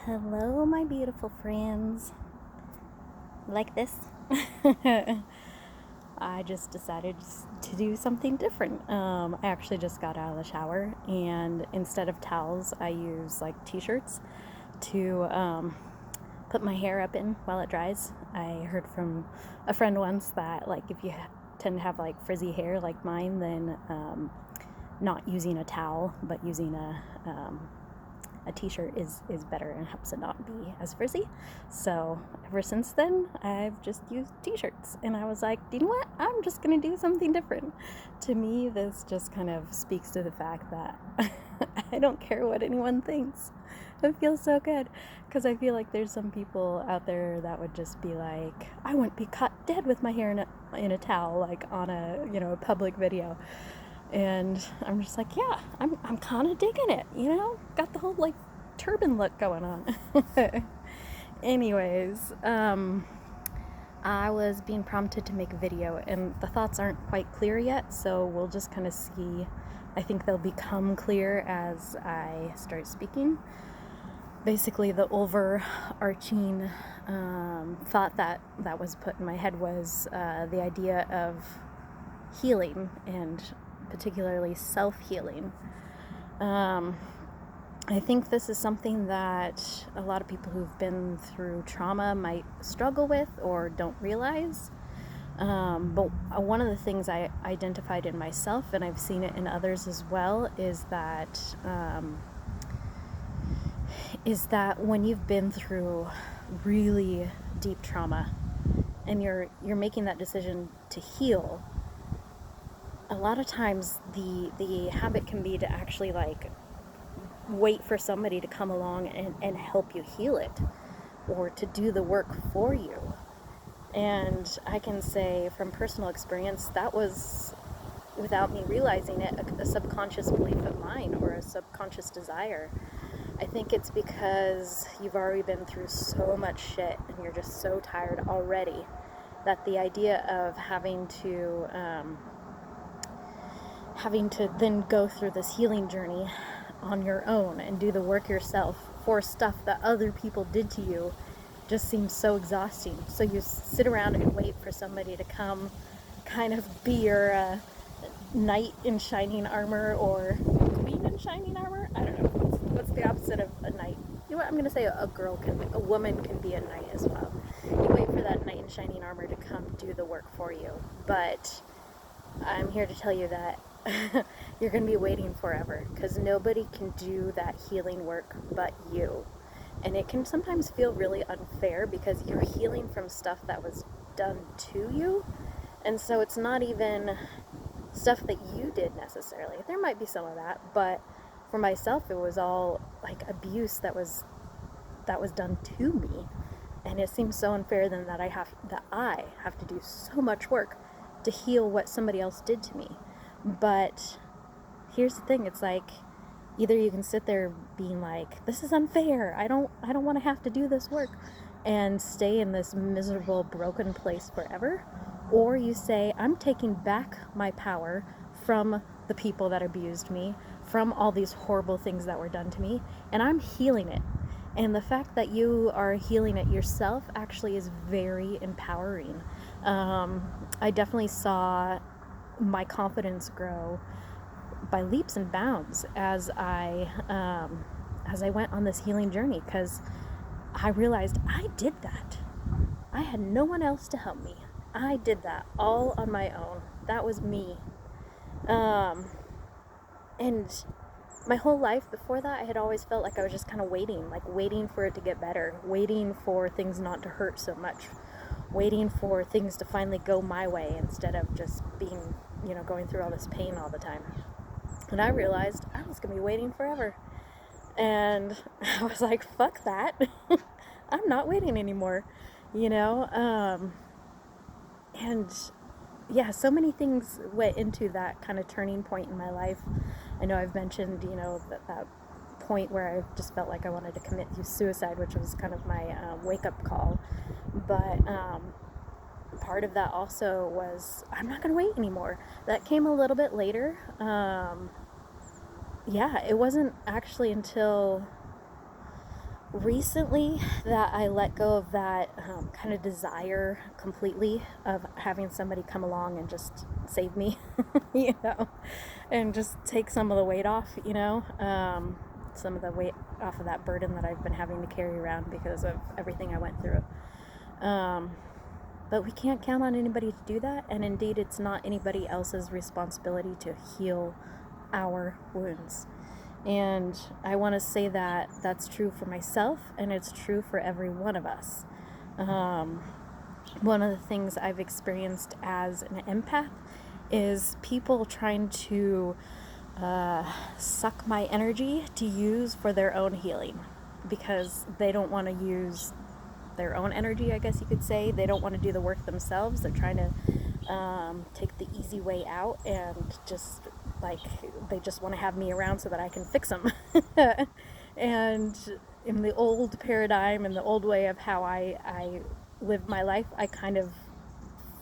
Hello, my beautiful friends. Like this? I just decided to do something different. I actually just got out of the shower, and instead of towels, I use like t-shirts to put my hair up in while it dries. I heard from a friend once that like if you tend to have like frizzy hair like mine, then not using a towel but using a t-shirt is better and helps it not be as frizzy. So ever since then, I've just used t-shirts, and I was like, you know what? I'm just gonna do something different. To me, this just kind of speaks to the fact that I don't care what anyone thinks. It feels so good because I feel like there's some people out there that would just be like, I wouldn't be caught dead with my hair in a towel, like on a public video. And I'm just like, yeah, I'm kind of digging it, got the whole like turban look going on. Anyways, I was being prompted to make a video, and the thoughts aren't quite clear yet, so we'll just kind of see. I think they'll become clear as I start speaking. Basically, the overarching thought that was put in my head was the idea of healing, and particularly self-healing. I think this is something that a lot of people who've been through trauma might struggle with or don't realize. But one of the things I identified in myself, and I've seen it in others as well, is that when you've been through really deep trauma and you're making that decision to heal, a lot of times the habit can be to actually like wait for somebody to come along and help you heal it, or to do the work for you. And I can say from personal experience, that was, without me realizing it, a subconscious belief of mine, or a subconscious desire. I think it's because you've already been through so much shit and you're just so tired already, that the idea of having to then go through this healing journey on your own and do the work yourself for stuff that other people did to you just seems so exhausting. So you sit around and wait for somebody to come kind of be your knight in shining armor, or queen in shining armor. I don't know. What's the opposite of a knight? You know what? I'm going to say a woman can be a knight as well. You wait for that knight in shining armor to come do the work for you. But I'm here to tell you that you're going to be waiting forever, because nobody can do that healing work but you. And it can sometimes feel really unfair because you're healing from stuff that was done to you. And so it's not even stuff that you did necessarily. There might be some of that, but for myself, it was all like abuse that was done to me. And it seems so unfair then that I have to do so much work to heal what somebody else did to me. But here's the thing, it's like, either you can sit there being like, this is unfair, I don't want to have to do this work, and stay in this miserable, broken place forever, or you say, I'm taking back my power from the people that abused me, from all these horrible things that were done to me, and I'm healing it. And the fact that you are healing it yourself actually is very empowering. I definitely saw my confidence grow by leaps and bounds as I went on this healing journey, because I realized I did that. I had no one else to help me. I did that all on my own. That was me. And my whole life before that, I had always felt like I was just kind of waiting for it to get better, waiting for things not to hurt so much, waiting for things to finally go my way instead of just being, going through all this pain all the time. And I realized I was going to be waiting forever. And I was like, fuck that. I'm not waiting anymore, And yeah, so many things went into that kind of turning point in my life. I know I've mentioned, that point where I just felt like I wanted to commit suicide, which was kind of my wake-up call. But part of that also was, I'm not going to wait anymore. That came a little bit later. Yeah, it wasn't actually until recently that I let go of that kind of desire completely of having somebody come along and just save me, you know, and just take some of the weight off, some of the weight off of that burden that I've been having to carry around because of everything I went through. But we can't count on anybody to do that, and indeed it's not anybody else's responsibility to heal our wounds. And I want to say that that's true for myself, and it's true for every one of us. One of the things I've experienced as an empath is people trying to suck my energy to use for their own healing, because they don't want to use their own energy, I guess you could say. They don't want to do the work themselves. They're trying to take the easy way out, and just like they just want to have me around so that I can fix them. And in the old paradigm and the old way of how I lived my life, I kind of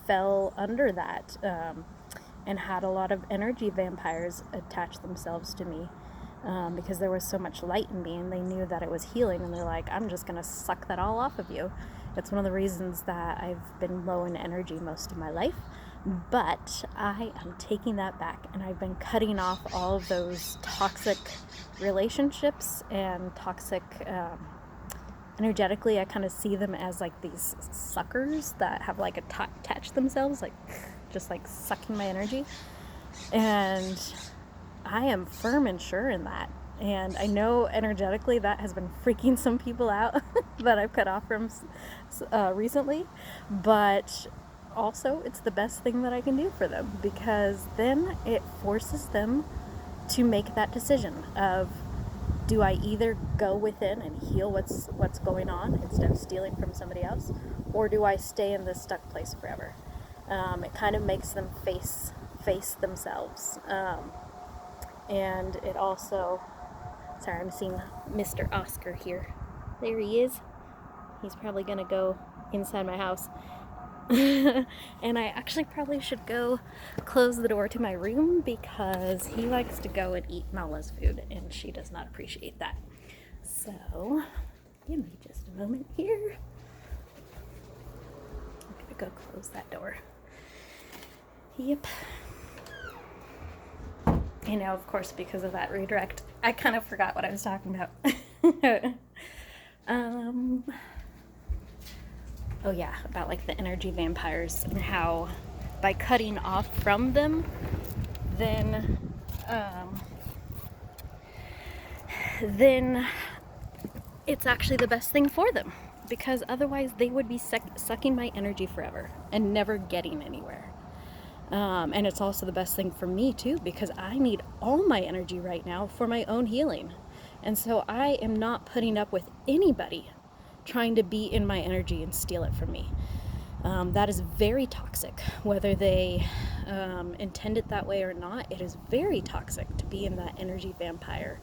fell under that, and had a lot of energy vampires attach themselves to me, because there was so much light in me, and they knew that it was healing, and they're like, I'm just gonna suck that all off of you. It's one of the reasons that I've been low in energy most of my life, but I am taking that back, and I've been cutting off all of those toxic relationships and toxic, energetically, I kind of see them as like these suckers that have like attached themselves, like just like sucking my energy. And I am firm and sure in that. And I know energetically that has been freaking some people out that I've cut off from recently. But also, it's the best thing that I can do for them, because then it forces them to make that decision of, do I either go within and heal what's going on instead of stealing from somebody else, or do I stay in this stuck place forever? It kind of makes them face themselves. And it also, sorry, I'm seeing Mr. Oscar here. There he is. He's probably gonna go inside my house. And I actually probably should go close the door to my room, because he likes to go and eat Nala's food, and she does not appreciate that. So, give me just a moment here. I'm gonna go close that door. Yep. And now, of course, because of that redirect, I kind of forgot what I was talking about. Oh yeah, about like the energy vampires, and how by cutting off from them, then it's actually the best thing for them, because otherwise they would be sucking my energy forever and never getting anywhere. And it's also the best thing for me too, because I need all my energy right now for my own healing. And so I am not putting up with anybody trying to be in my energy and steal it from me. That is very toxic, whether they intend it that way or not. It is very toxic to be in that energy vampire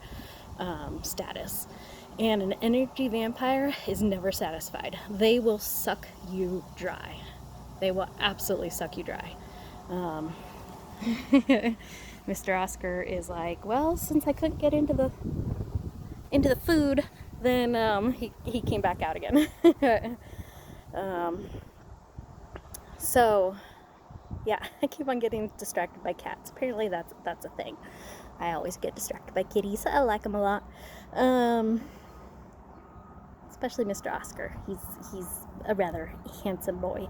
status. And an energy vampire is never satisfied. They will suck you dry. They will absolutely suck you dry. Mr. Oscar is like, well, since I couldn't get into the food, then he came back out again. So yeah, I keep on getting distracted by cats. Apparently that's a thing. I always get distracted by kitties. I like them a lot. Especially Mr. Oscar. He's a rather handsome boy.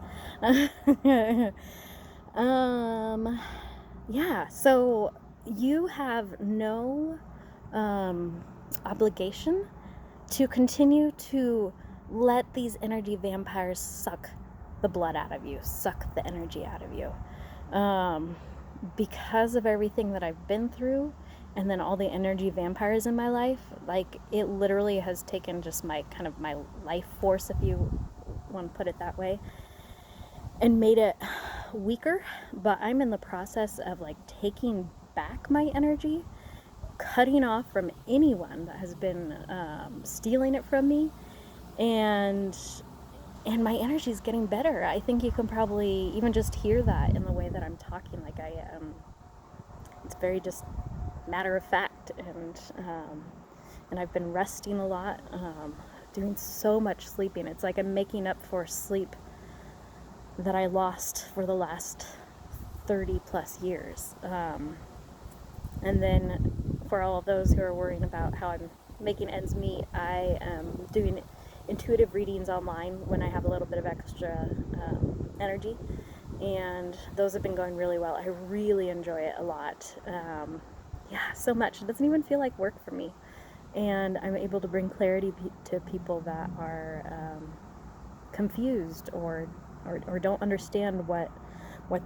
Yeah, so you have no obligation to continue to let these energy vampires suck the blood out of you, suck the energy out of you. Because of everything that I've been through, and then all the energy vampires in my life, like, it literally has taken just my life force, if you want to put it that way, and made it weaker. But I'm in the process of like taking back my energy, cutting off from anyone that has been stealing it from me, and my energy is getting better. I think you can probably even just hear that in the way that I'm talking. Like, it's very just matter of fact, and I've been resting a lot, doing so much sleeping. It's like I'm making up for sleep that I lost for the last 30 plus years. And then for all of those who are worrying about how I'm making ends meet, I am doing intuitive readings online when I have a little bit of extra energy, and those have been going really well. I really enjoy it a lot. Yeah, so much. It doesn't even feel like work for me, and I'm able to bring clarity to people that are confused or don't understand what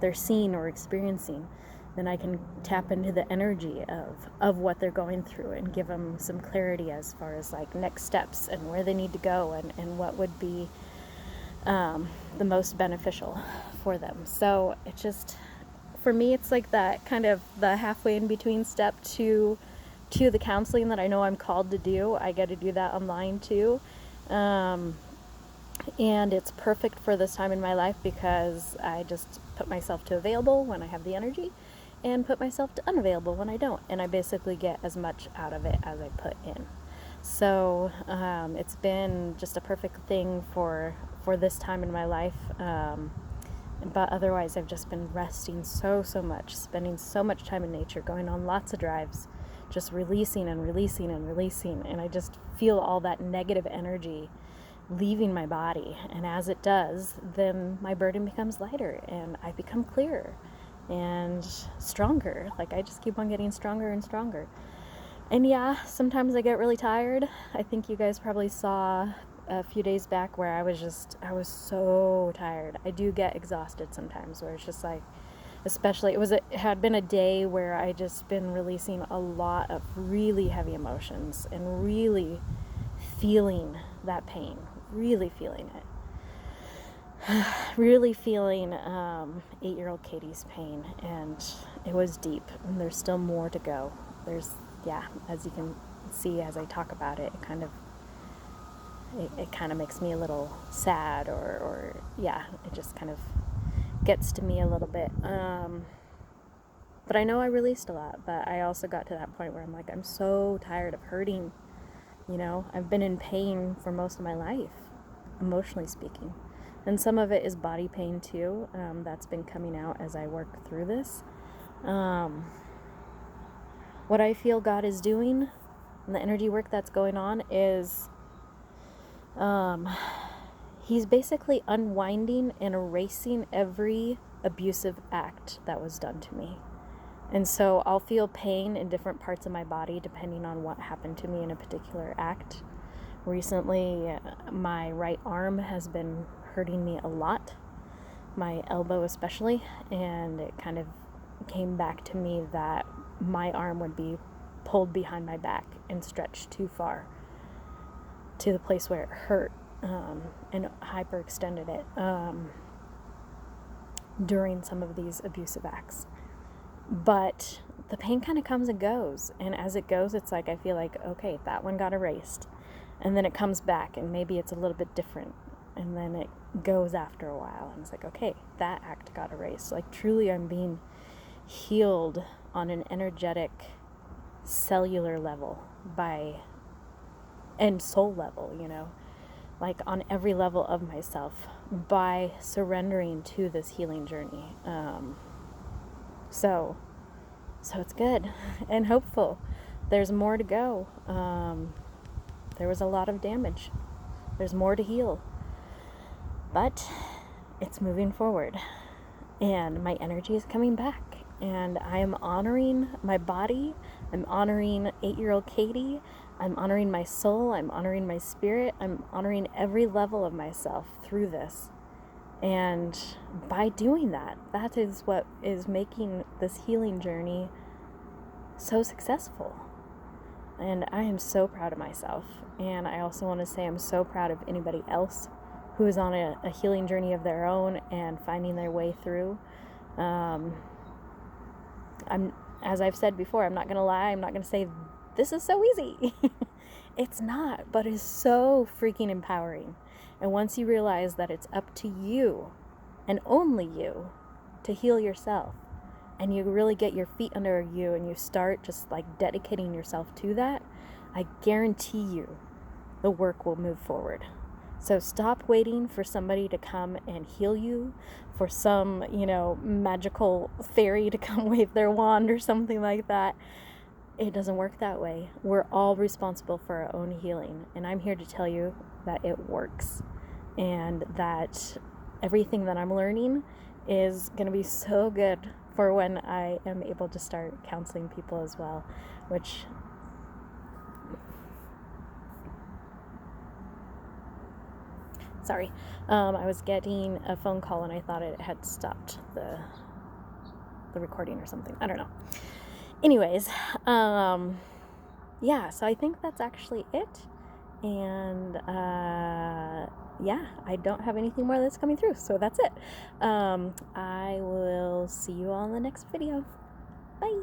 they're seeing or experiencing. Then I can tap into the energy of what they're going through and give them some clarity as far as like next steps and where they need to go, and what would be the most beneficial for them. So it just, for me, it's like that kind of the halfway in between step to the counseling that I know I'm called to do. I get to do that online too. And it's perfect for this time in my life because I just put myself to available when I have the energy and put myself to unavailable when I don't. And I basically get as much out of it as I put in. So it's been just a perfect thing for this time in my life. But otherwise, I've just been resting so much, spending so much time in nature, going on lots of drives, just releasing and releasing and releasing. And I just feel all that negative energy leaving my body. And as it does, then my burden becomes lighter and I become clearer and stronger. Like I just keep on getting stronger and stronger. And yeah, sometimes I get really tired. I think you guys probably saw a few days back where I was so tired. I do get exhausted sometimes, where it's just like, especially it had been a day where I just been releasing a lot of really heavy emotions and really feeling that pain, really feeling it. Really feeling 8-year-old Katie's pain, and it was deep, and there's still more to go. As you can see as I talk about it, it kind of makes me a little sad, or it just kind of gets to me a little bit. But I know I released a lot, but I also got to that point where I'm like, I'm so tired of hurting. I've been in pain for most of my life, emotionally speaking. And some of it is body pain too. That's been coming out as I work through this. What I feel God is doing, and the energy work that's going on, is He's basically unwinding and erasing every abusive act that was done to me. And so I'll feel pain in different parts of my body depending on what happened to me in a particular act. Recently, my right arm has been hurting me a lot, my elbow especially, and it kind of came back to me that my arm would be pulled behind my back and stretched too far to the place where it hurt, and hyperextended it during some of these abusive acts. But the pain kind of comes and goes, and as it goes, it's like I feel like, okay, that one got erased, and then it comes back, and maybe it's a little bit different, and then it goes after a while, and it's like, okay, that act got erased. Like truly I'm being healed on an energetic, cellular level and soul level, like on every level of myself, by surrendering to this healing journey. So it's good and hopeful. There's more to go. There was a lot of damage. There's more to heal. But it's moving forward. And my energy is coming back. And I am honoring my body. I'm honoring 8-year-old Katie. I'm honoring my soul. I'm honoring my spirit. I'm honoring every level of myself through this. And by doing that, that is what is making this healing journey so successful. And I am so proud of myself. And I also want to say I'm so proud of anybody else who is on a healing journey of their own and finding their way through. As I've said before, I'm not going to lie. I'm not going to say this is so easy. It's not, but it's so freaking empowering. And once you realize that it's up to you and only you to heal yourself, and you really get your feet under you and you start just like dedicating yourself to that, I guarantee you the work will move forward. So stop waiting for somebody to come and heal you, for some, magical fairy to come wave their wand or something like that. It doesn't work that way. We're all responsible for our own healing. And I'm here to tell you that it works. And that everything that I'm learning is going to be so good for when I am able to start counseling people as well, which... Sorry, I was getting a phone call and I thought it had stopped the recording or something. I don't know. Anyways, yeah, so I think that's actually it. And yeah, I don't have anything more that's coming through, so that's it. I will see you all in the next video. Bye.